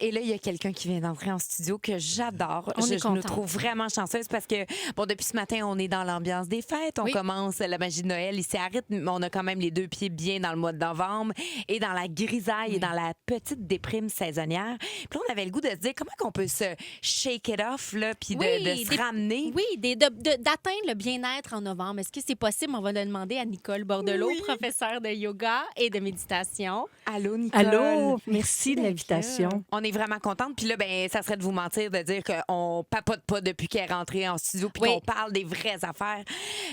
Et là, il y a quelqu'un qui vient d'entrer en studio que j'adore. On est Je nous contente. trouve vraiment chanceuse parce que, bon, depuis ce matin, on est dans l'ambiance des fêtes. On Oui. commence la magie de Noël ici à rythme, mais on a quand même les deux pieds bien dans le mois de novembre et dans la grisaille et dans la petite déprime saisonnière. Puis là, on avait le goût de se dire comment qu'on peut se shake it off, là, puis de se ramener. Oui, d'atteindre le bien-être en novembre. Est-ce que c'est possible? On va le demander à Nicole Bordelot, professeure de yoga et de méditation. Allô, Nicole. Allô, merci de l'invitation. On est vraiment contente. Puis là, ben, ça serait de vous mentir de dire qu'on papote pas depuis qu'elle est rentrée en studio puis Oui. qu'on parle des vraies affaires.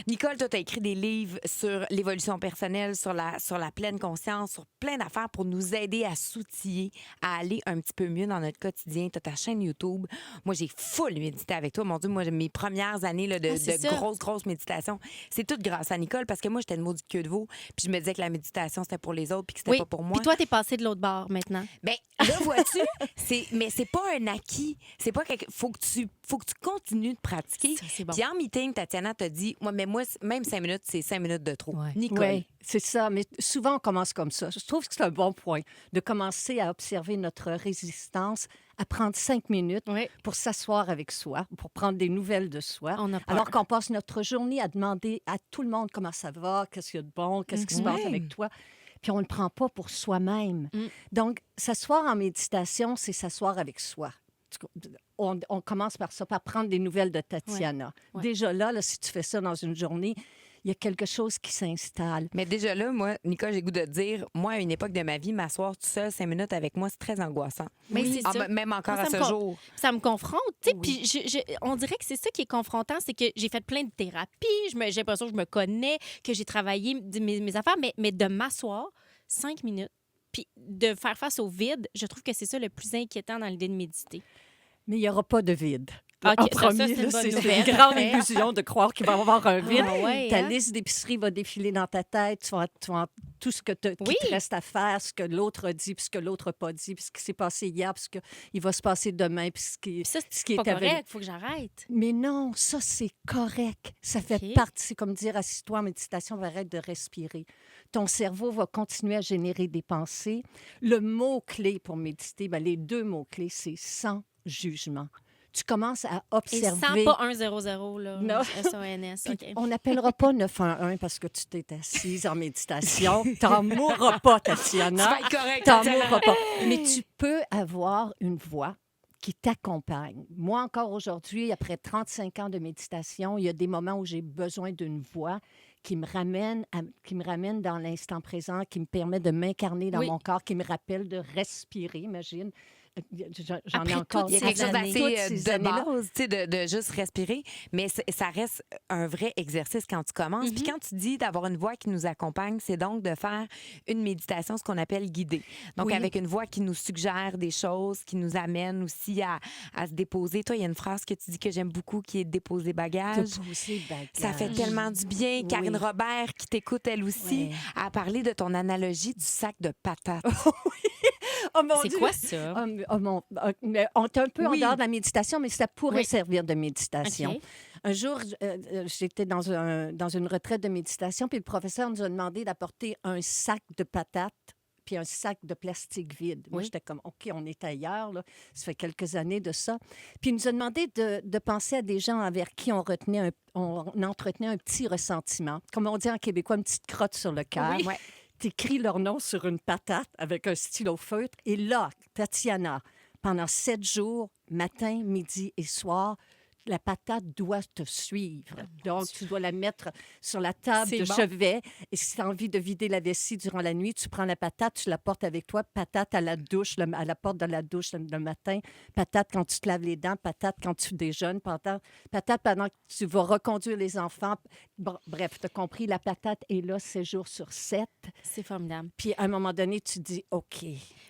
Nicole, toi, tu as écrit des livres sur l'évolution personnelle, sur la pleine conscience, sur plein d'affaires pour nous aider à s'outiller, à aller un petit peu mieux dans notre quotidien. Tu as ta chaîne YouTube. Moi, j'ai full médité avec toi. Mon Dieu, moi, mes premières années là, de c'est ça. grosses méditations, c'est tout grâce à Nicole parce que moi, j'étais une maudite queue de veau. Puis je me disais que la méditation, c'était pour les autres puis que c'était pas pour moi. Puis toi, t'es passé de l'autre bord maintenant. Ben là, vois-tu, mais c'est pas un acquis. C'est pas faut que tu continues de pratiquer. Ça, c'est bon. Puis en meeting, Tatiana t'a dit, mais moi, même 5 minutes, c'est 5 minutes de trop. Ouais. Nicole. Oui, c'est ça. Mais souvent, on commence comme ça. Je trouve que c'est un bon point de commencer à observer notre résistance, à prendre 5 minutes Oui. pour s'asseoir avec soi, pour prendre des nouvelles de soi. On a peur. Alors qu'on passe notre journée à demander à tout le monde comment ça va, qu'est-ce qu'il y a de bon, qu'est-ce qui se passe avec toi. Puis on ne le prend pas pour soi-même. Donc, s'asseoir en méditation, c'est s'asseoir avec soi. On commence par ça, par prendre des nouvelles de Tatiana. Ouais. Déjà là, si tu fais ça dans une journée, il y a quelque chose qui s'installe. Mais déjà là, moi, Nicole, j'ai le goût de te dire, moi, à une époque de ma vie, m'asseoir tout seul 5 minutes avec moi, c'est très angoissant. Mais c'est ça. Même encore Moi, à ça ce me jour. Ça me confronte, tu sais. Puis on dirait que c'est ça qui est confrontant, c'est que j'ai fait plein de thérapies, j'ai l'impression que je me connais, que j'ai travaillé mes affaires, mais de m'asseoir 5 minutes, puis de faire face au vide, je trouve que c'est ça le plus inquiétant dans l'idée de méditer. Mais il n'y aura pas de vide. OK, En ça, premier, c'est une là, bonne c'est nouvelle. une grande Parfait. illusion de croire qu'il va y avoir un vide. Ah ouais, Ta hein? liste d'épicerie va défiler dans ta tête. Tu vas tout ce qui Oui. te reste à faire, ce que l'autre a dit, puis ce que l'autre n'a pas dit, puis ce qui s'est passé hier, puis ce qu'il va se passer demain, puis ce qui, Puis ça, ce qui c'est pas est correct, faut que j'arrête. Mais non, ça, c'est correct. Ça fait OK. partie. C'est comme dire, assis-toi en méditation, arrête de respirer. Ton cerveau va continuer à générer des pensées. Le mot-clé pour méditer, ben, les deux mots-clés, c'est sans jugement. Tu commences à Et observer. sans pas 1-0-0, là. Non. SONS, Puis OK. on n'appellera pas 911 parce que tu t'es assise en méditation. T'en mourras pas, Tatiana. Tu vas être correcte, T'en Tatiana. mourras pas. Mais tu peux avoir une voix qui t'accompagne. Moi, encore aujourd'hui, après 35 ans de méditation, il y a des moments où j'ai besoin d'une voix qui me ramène dans l'instant présent, qui me permet de m'incarner dans Oui. mon corps, qui me rappelle de respirer, imagine. J'en ai Après encore Il y a toutes quelque ces chose années. d'assez Toutes ces de années-là. base, tu sais, de juste respirer, mais ça reste un vrai exercice quand tu commences. Puis quand tu dis d'avoir une voix qui nous accompagne, c'est donc de faire une méditation, ce qu'on appelle guidée. Donc, Oui. avec une voix qui nous suggère des choses, qui nous amène aussi à se déposer. Toi, il y a une phrase que tu dis que j'aime beaucoup qui est déposer bagage. De poser bagage. Ça fait tellement du bien. Oui. Karine Robert, qui t'écoute elle aussi, Ouais. a parlé de ton analogie du sac de patates. Oh mon C'est Dieu! quoi ça? Mais on est un peu Oui. en dehors de la méditation, mais ça pourrait Oui. servir de méditation. OK. Un jour, j'étais dans une retraite de méditation, puis le professeur nous a demandé d'apporter un sac de patates puis un sac de plastique vide. Moi, Oui. j'étais comme, OK, on est ailleurs, là. Ça fait quelques années de ça. Puis il nous a demandé de penser à des gens envers qui on entretenait un petit ressentiment. Comme on dit en québécois, une petite crotte sur le cœur. Ouais. T'écris leur nom sur une patate avec un stylo feutre. Et là, Tatiana, pendant 7 jours, matin, midi et soir, la patate doit te suivre. Donc, tu dois la mettre sur la table C'est de bon. chevet. Et si tu as envie de vider la vessie durant la nuit, tu prends la patate, tu la portes avec toi. Patate à la douche, à la porte de la douche le matin. Patate quand tu te laves les dents. Patate quand tu déjeunes. Patate pendant que tu vas reconduire les enfants. Bon, bref, tu as compris, la patate est là 7 jours sur 7. C'est formidable. Puis à un moment donné, tu dis, OK,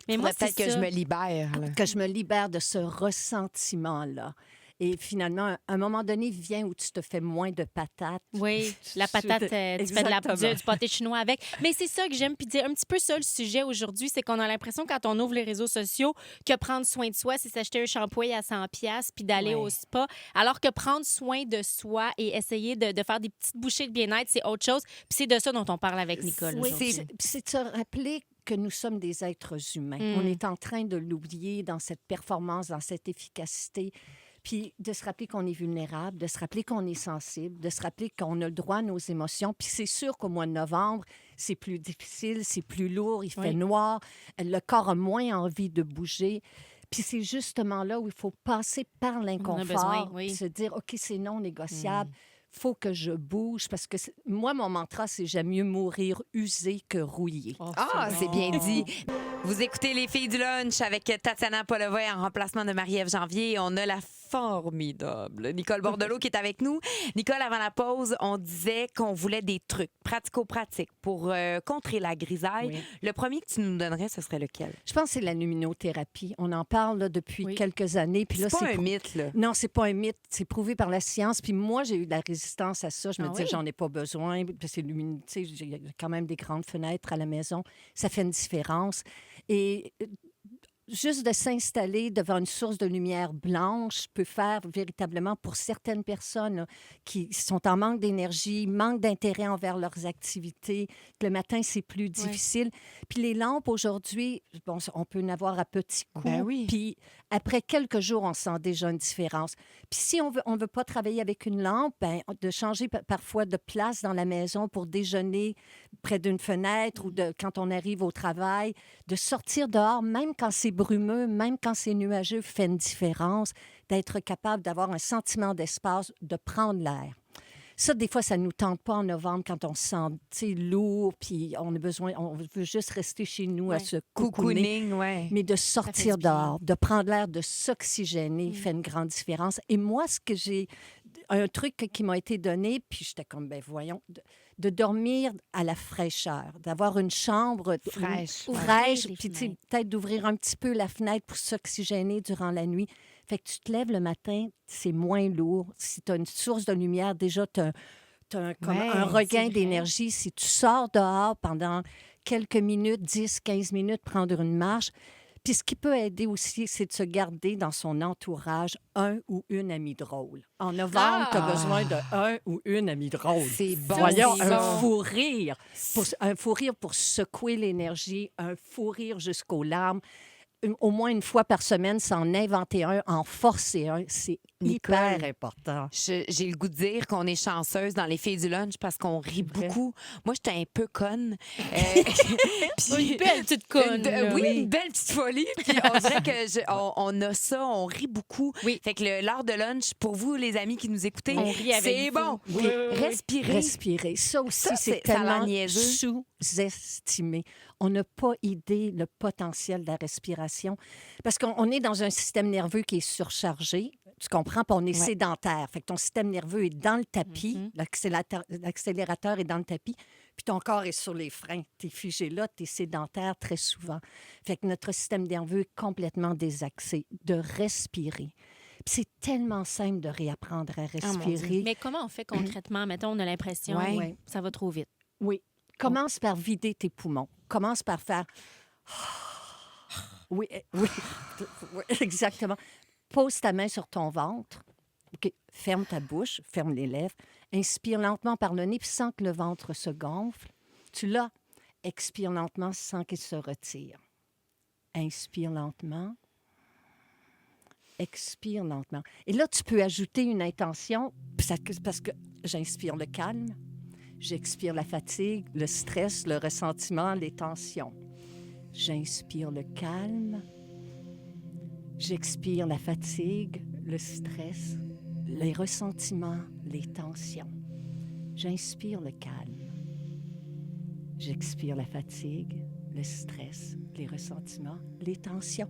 Mais moi, Faudrait c'est peut-être que ça. je me libère. là. que je me libère de ce ressentiment-là. Et finalement, un moment donné vient où tu te fais moins de patates. Oui, la patate, tu fais Exactement. du pâté chinois avec. Mais c'est ça que j'aime. Puis dire un petit peu ça, le sujet aujourd'hui, c'est qu'on a l'impression, quand on ouvre les réseaux sociaux, que prendre soin de soi, c'est s'acheter un shampoing à 100$ puis d'aller Ouais. au spa. Alors que prendre soin de soi et essayer de faire des petites bouchées de bien-être, c'est autre chose. Puis c'est de ça dont on parle avec Nicole Oui, aujourd'hui. c'est de se rappeler que nous sommes des êtres humains. On est en train de l'oublier dans cette performance, dans cette efficacité. Puis de se rappeler qu'on est vulnérable, de se rappeler qu'on est sensible, de se rappeler qu'on a le droit à nos émotions. Puis c'est sûr qu'au mois de novembre, c'est plus difficile, c'est plus lourd, il fait noir, le corps a moins envie de bouger. Puis c'est justement là où il faut passer par l'inconfort, puis se dire, OK, c'est non négociable. Faut que je bouge parce que moi, mon mantra, c'est j'aime mieux mourir usé que rouillé. C'est bien dit. Vous écoutez Les filles du lunch avec Tatiana Polevoy en remplacement de Marie-Ève Janvier. On a la formidable Nicole Bordelot qui est avec nous. Nicole, avant la pause, on disait qu'on voulait des trucs pratico-pratiques pour contrer la grisaille. Oui. Le premier que tu nous donnerais, ce serait lequel? Je pense que c'est la luminothérapie. On en parle là, depuis quelques années. Puis là, C'est pas un mythe, là. Non, c'est pas un mythe. C'est prouvé par la science. Puis moi, j'ai eu de la résistance à ça. Je me disais, j'en ai pas besoin. Puis c'est luminosité. J'ai quand même des grandes fenêtres à la maison. Ça fait une différence. Et juste de s'installer devant une source de lumière blanche peut faire véritablement pour certaines personnes là, qui sont en manque d'énergie, manque d'intérêt envers leurs activités, que le matin, c'est plus difficile. Puis les lampes, aujourd'hui, bon, on peut en avoir à petits coups. Ben oui. Puis après quelques jours, on sent déjà une différence. Puis si on veut pas travailler avec une lampe, ben, de changer parfois de place dans la maison pour déjeuner près d'une fenêtre ou quand on arrive au travail, de sortir dehors, même quand c'est brumeux, même quand c'est nuageux, fait une différence, d'être capable d'avoir un sentiment d'espace, de prendre l'air. Ça, des fois, ça ne nous tente pas en novembre quand on se sent lourd, puis on veut juste rester chez nous à se cocooner. Cocooning, ouais. Mais de sortir dehors, de prendre l'air, de s'oxygéner fait une grande différence. Et moi, un truc qui m'a été donné, puis j'étais comme, ben voyons, de dormir à la fraîcheur, d'avoir une chambre Fraîche. fraîche, les puis tu sais, fenêtres. peut-être d'ouvrir un petit peu la fenêtre pour s'oxygéner durant la nuit. Fait que tu te lèves le matin, c'est moins lourd. Si tu as une source de lumière, déjà, tu as un regain d'énergie. Si tu sors dehors pendant quelques minutes, 10, 15 minutes, prendre une marche. Puis ce qui peut aider aussi, c'est de se garder dans son entourage un ou une amie drôle. En novembre, tu as besoin d'un ou une amie drôle. C'est bon. Voyons, c'est un bon. fou rire. Un fou rire pour secouer l'énergie, un fou rire jusqu'aux larmes. Au moins une fois par semaine, s'en inventer un, en forcer un, c'est Nicole, hyper important. J'ai le goût de dire qu'on est chanceuse dans les filles du lunch parce qu'on rit vrai. beaucoup. Moi, j'étais un peu conne. Une belle petite conne. là. Oui, une belle petite folie. Puis on dirait on a ça, on rit beaucoup. Oui. Fait que l'heure de lunch, pour vous, les amis qui nous écoutez, On rit avec c'est vous. bon. Oui. Respirez. Respirer. Ça aussi, Ça, c'est ça a l'air tellement niaiseux. sous-estimé. On n'a pas idée le potentiel de la respiration parce qu'on est dans un système nerveux qui est surchargé. Tu comprends? Puis on est sédentaire. Fait que ton système nerveux est dans le tapis. L'accélérateur est dans le tapis. Puis ton corps est sur les freins. Tu es figé là, tu es sédentaire très souvent. Fait que notre système nerveux est complètement désaxé. De respirer. Puis c'est tellement simple de réapprendre à respirer. Mais comment on fait concrètement? Mettons, on a l'impression Ouais. que ça va trop vite. Oui. Commence par vider tes poumons. Commence par faire... Oui, oui, exactement. Pose ta main sur ton ventre. OK. Ferme ta bouche, ferme les lèvres. Inspire lentement par le nez, puis sens que le ventre se gonfle. Tu l'as. Expire lentement sans qu'il se retire. Inspire lentement. Expire lentement. Et là, tu peux ajouter une intention, parce que j'inspire le calme, j'expire la fatigue, le stress, le ressentiment, les tensions. J'inspire le calme, j'expire la fatigue, le stress, les ressentiments, les tensions. J'inspire le calme, j'expire la fatigue, le stress, les ressentiments, les tensions.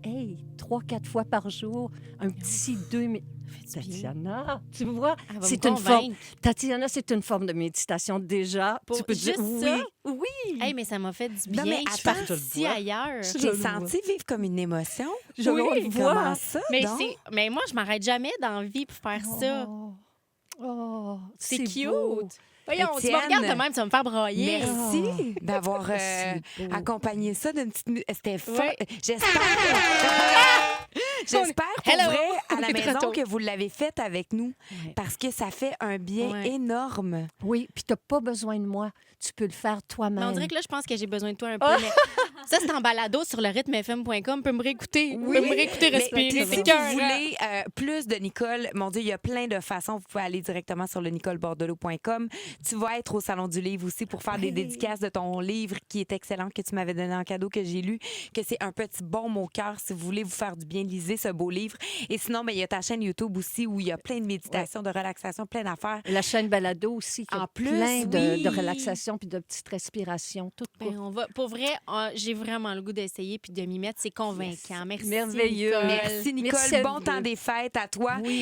Hey, 3-4 fois par jour, un petit 2 minutes. Tatiana, tu vois, Elle va c'est me une forme. convaincre. Tatiana, c'est une forme de méditation déjà. Pour tu peux juste dire ça? oui. Hey, mais ça m'a fait du bien. Non, mais Je suis attends, je le partie vois. ailleurs. Je J'ai le senti vivre comme une émotion. Je le vois. Comment ça, Mais, donc? mais moi, je m'arrête jamais dans la vie pour faire ça. Oh, C'est cute. beau. Voyons, tu me Étienne, regardes de même, tu vas me faire brailler. Merci d'avoir C'est beau. accompagné ça d'une petite... C'était fort. Ouais. J'espère... J'espère pour Hello. vrai, à la T'es très maison tôt. que vous l'avez faite avec nous Ouais. parce que ça fait un bien Ouais. énorme. Oui, puis tu n'as pas besoin de moi. Tu peux le faire toi-même. Mais on dirait que là, je pense que j'ai besoin de toi un peu. Mais ça, c'est en balado sur le rythmefm.com. Peut me réécouter. Oui. Peut me réécouter, Mais respirer. puis, c'est si écœurant. vous voulez plus de Nicole, mon Dieu, il y a plein de façons. Vous pouvez aller directement sur le nicolebordelot.com. Tu vas être au Salon du Livre aussi pour faire des dédicaces de ton livre qui est excellent, que tu m'avais donné en cadeau, que j'ai lu, que c'est un petit baume au cœur. Si vous voulez vous faire du bien, lisez ce beau livre. Et sinon, il y a ta chaîne YouTube aussi où il y a plein de méditations, de relaxation, plein d'affaires. La chaîne Balado aussi, qui En a plus, plein oui. de relaxation puis de petites respirations. Tout Ben, on va, pour vrai, j'ai vraiment le goût d'essayer puis de m'y mettre. C'est convaincant. Merci. Merveilleux. Nicole. Merci, Nicole. Merci à Bon vous temps deux. des fêtes à toi. Oui.